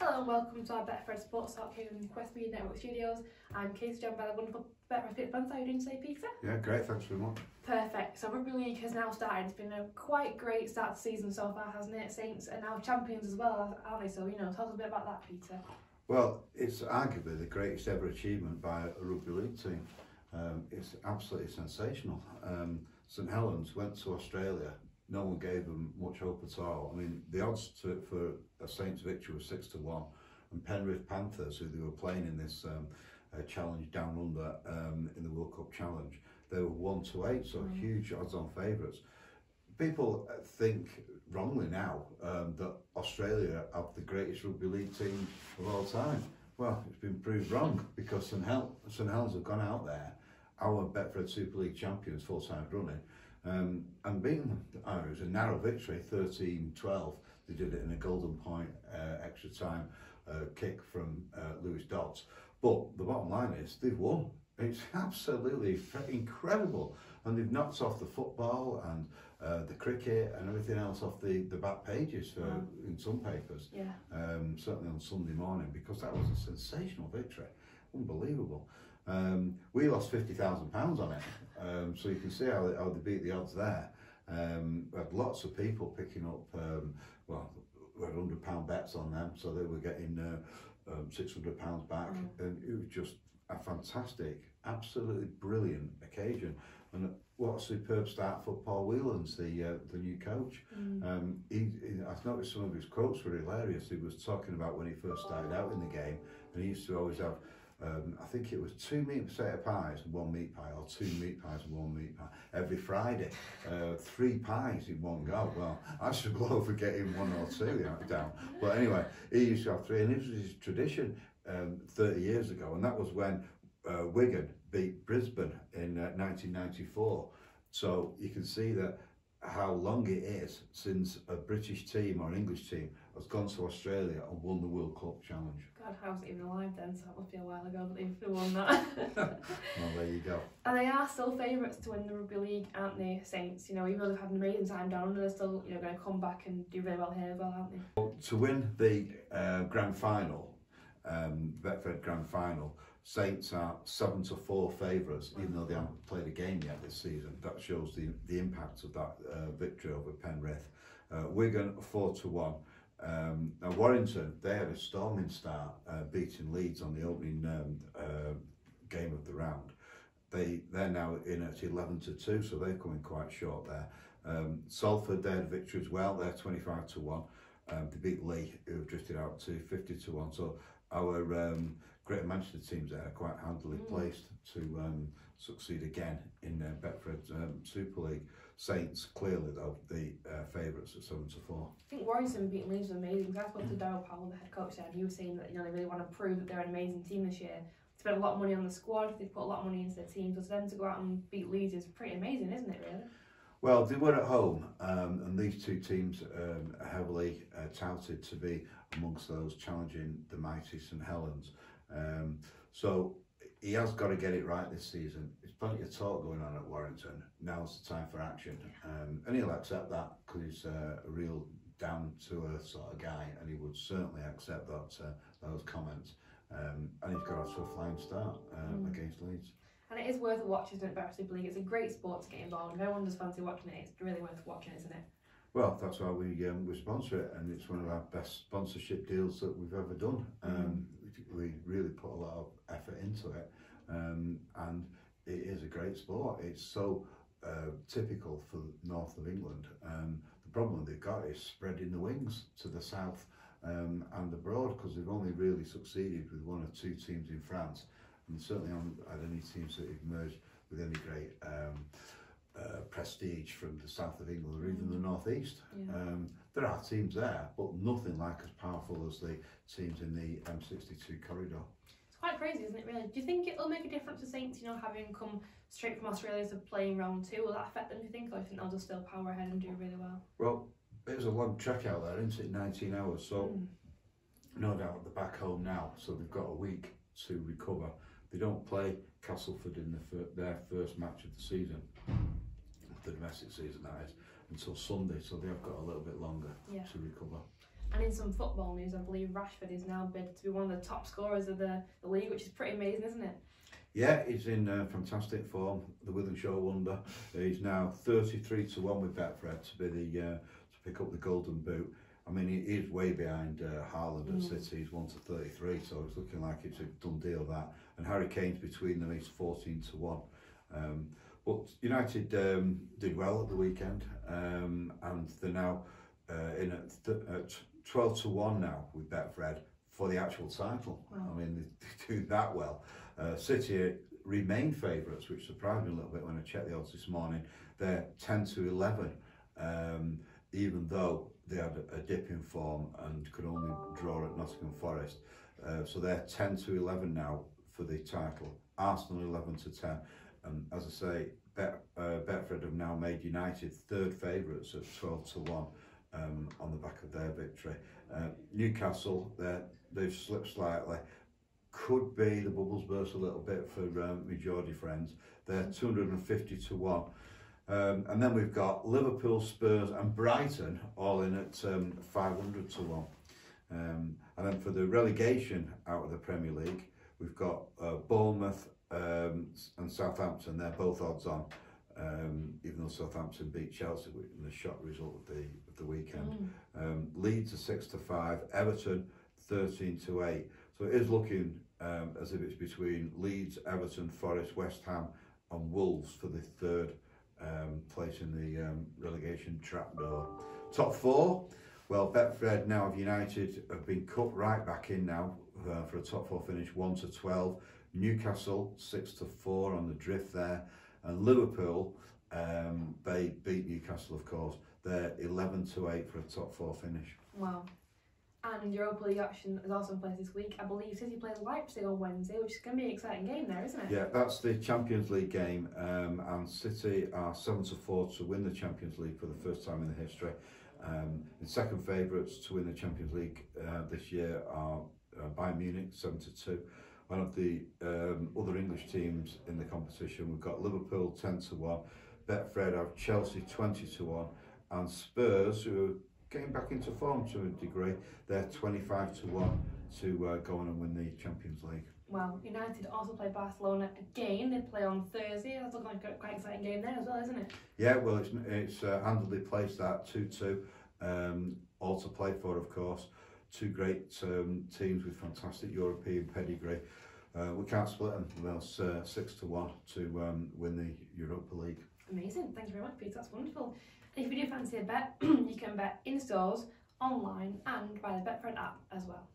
Hello and welcome to our Betfred Sports Talk here in Quest Media Network Studios. I'm Casey, joined by the wonderful Betfred fans. How are you doing today, Peter? Yeah, great, thanks very much. Perfect. So Rugby League has now started. It's been a quite great start to the season so far, hasn't it? Saints are now champions as well, aren't they? So, tell us a bit about that, Peter. Well, it's arguably the greatest ever achievement by a Rugby League team. It's absolutely sensational. St Helens went to Australia. No one gave them much hope at all. I mean, the odds for a Saints victory was 6-1, and Penrith Panthers, who they were playing in this challenge down under in the World Cup Challenge, they were 1-8, so huge odds-on favourites. People think wrongly now that Australia have the greatest Rugby League team of all time. Well, it's been proved wrong because St Helens have gone out there, our Betfred Super League champions 4 times running, and being it was a narrow victory, 13-12. They did it in a golden point extra time kick from Lewis Dodds. But the bottom line is they've won. It's absolutely incredible, and they've knocked off the football and the cricket and everything else off the back pages in some papers. Yeah. Certainly on Sunday morning, because that was a sensational victory, unbelievable. We lost £50,000 on it, so you can see how they beat the odds there. We had lots of people picking up, we had £100 bets on them, so they were getting £600 back, and it was just a fantastic, absolutely brilliant occasion. And what a superb start for Paul Whelans, the new coach. I've noticed some of his quotes were hilarious. He was talking about when he first started out in the game, and he used to always have I think it was 2 meat potato pies and 1 meat pie, or 2 meat pies and 1 meat pie every Friday. 3 pies in one go. Well, I struggle over getting 1 or 2 down. But anyway, he used to have 3, and it was his tradition 30 years ago, and that was when Wigan beat Brisbane in 1994. So you can see that how long it is since a British team or an English team has gone to Australia and won the World Cup Challenge. God, I wasn't even alive then, so that must be a while ago that they've won that. Well, there you go. And they are still favourites to win the Rugby League, aren't they, Saints? Even though they've had an amazing time down under, they're still going to come back and do really well here as well, aren't they? Well, to win the grand final, Betfred grand final, Saints are 7-4 favourites, even though they haven't played a game yet this season. That shows the impact of that victory over Penrith. Wigan 4-1. Now Warrington, they had a storming start, beating Leeds on the opening game of the round. They're now in at 11-2, so they're coming quite short there. Salford, they had a victory as well. They're 25-1. They beat Lee, who have drifted out to 50-1. So our Greater Manchester teams there are quite handily placed to succeed again in Betfred Super League. Saints, clearly though, the favourites at 7-4. I think Warrington beating Leeds was amazing, because I spoke to Darryl Powell, the head coach there, and he was saying that they really want to prove that they're an amazing team this year. They spent a lot of money on the squad, they've put a lot of money into their team, so for them to go out and beat Leeds is pretty amazing, isn't it, really? Well, they were at home, and these two teams are heavily touted to be amongst those challenging the mighty St Helens. So he has got to get it right this season. There's plenty of talk going on at Warrington. Now's the time for action, and he'll accept that because he's a real down-to-earth sort of guy, and he would certainly accept that those comments. And he's got off to a flying start against Leeds. And it is worth a watch, isn't it, Betfred Super League? It's a great sport to get involved in. If everyone does fancy watching it, it's really worth watching, isn't it? Well, that's why we sponsor it, and it's one of our best sponsorship deals that we've ever done. We really put a lot of effort into it, and it is a great sport. It's so typical for the north of England. The problem they've got is spreading the wings to the south and abroad, because they've only really succeeded with 1 or 2 teams in France, and certainly haven't had any teams that have emerged with any great prestige from the south of England or even the northeast. There are teams there, but nothing like as powerful as the teams in the M62 corridor. It's quite crazy, isn't it, really? Do you think it'll make a difference to Saints, having come straight from Australia to playing round 2? Will that affect them, do you think, or do you think they'll just still power ahead and do really well? Well, it was a long trek out there, isn't it? 19 hours, so no doubt they're back home now, so they've got a week to recover. They don't play Castleford in their first match of the season, the domestic season that is, until Sunday, so they have got a little bit longer to recover. And in some football news, I believe Rashford is now bid to be one of the top scorers of the league, which is pretty amazing, isn't it? Yeah, he's in fantastic form. The Wythenshawe wonder. He's now 33-1 with Betfred to be the to pick up the Golden Boot. I mean, he is way behind Haaland at City. He's 1-33, so it's looking like it's a done deal that. And Harry Kane's between them. He's 14-1. But United did well at the weekend, and they're now in at 12-1 now with Betfred for the actual title. Wow. I mean, they do that well. City remain favourites, which surprised me a little bit when I checked the odds this morning. They're 10-11, even though they had a dip in form and could only draw at Nottingham Forest. So they're 10-11 now for the title. Arsenal 11-10, and as I say, Betfred have now made United third favourites at 12-1 on the back of their victory. Newcastle, they've slipped slightly. Could be the bubbles burst a little bit for my Geordie friends. They're 250-1. And then we've got Liverpool, Spurs and Brighton all in at 500-1. And then for the relegation out of the Premier League, we've got Bournemouth and Southampton. They're both odds on, even though Southampton beat Chelsea in the shock result of the weekend. Leeds are 6-5, Everton 13-8. So it is looking as if it's between Leeds, Everton, Forest, West Ham and Wolves for the third place in the relegation trapdoor. Top four, well, Betfred now of United have been cut right back in now for a top four finish, 1-12. Newcastle 6-4 on the drift there, and Liverpool, they beat Newcastle, of course. They're 11-8 for a top four finish. Wow. And Europa League action is also in place this week. I believe City play Leipzig on Wednesday, which is going to be an exciting game there, isn't it? Yeah, that's the Champions League game, and City are 7-4 to win the Champions League for the first time in the history. The second favourites to win the Champions League this year are Bayern Munich, 7-2. One of the other English teams in the competition, we've got Liverpool 10-1, Betfred have Chelsea 20-1, and Spurs, who are getting back into form to a degree, they're 25-1 to go on and win the Champions League. Well, United also play Barcelona again. They play on Thursday. That's looking like a quite exciting game there as well, isn't it? Yeah, well, it's handily placed that 2-2, all to play for, of course. Two great teams with fantastic European pedigree. We can't split them. Well, 6-1 to win the Europa League. Amazing. Thank you very much, Peter. That's wonderful. And if you do fancy a bet, you can bet in stores, online, and via the Betfred app as well.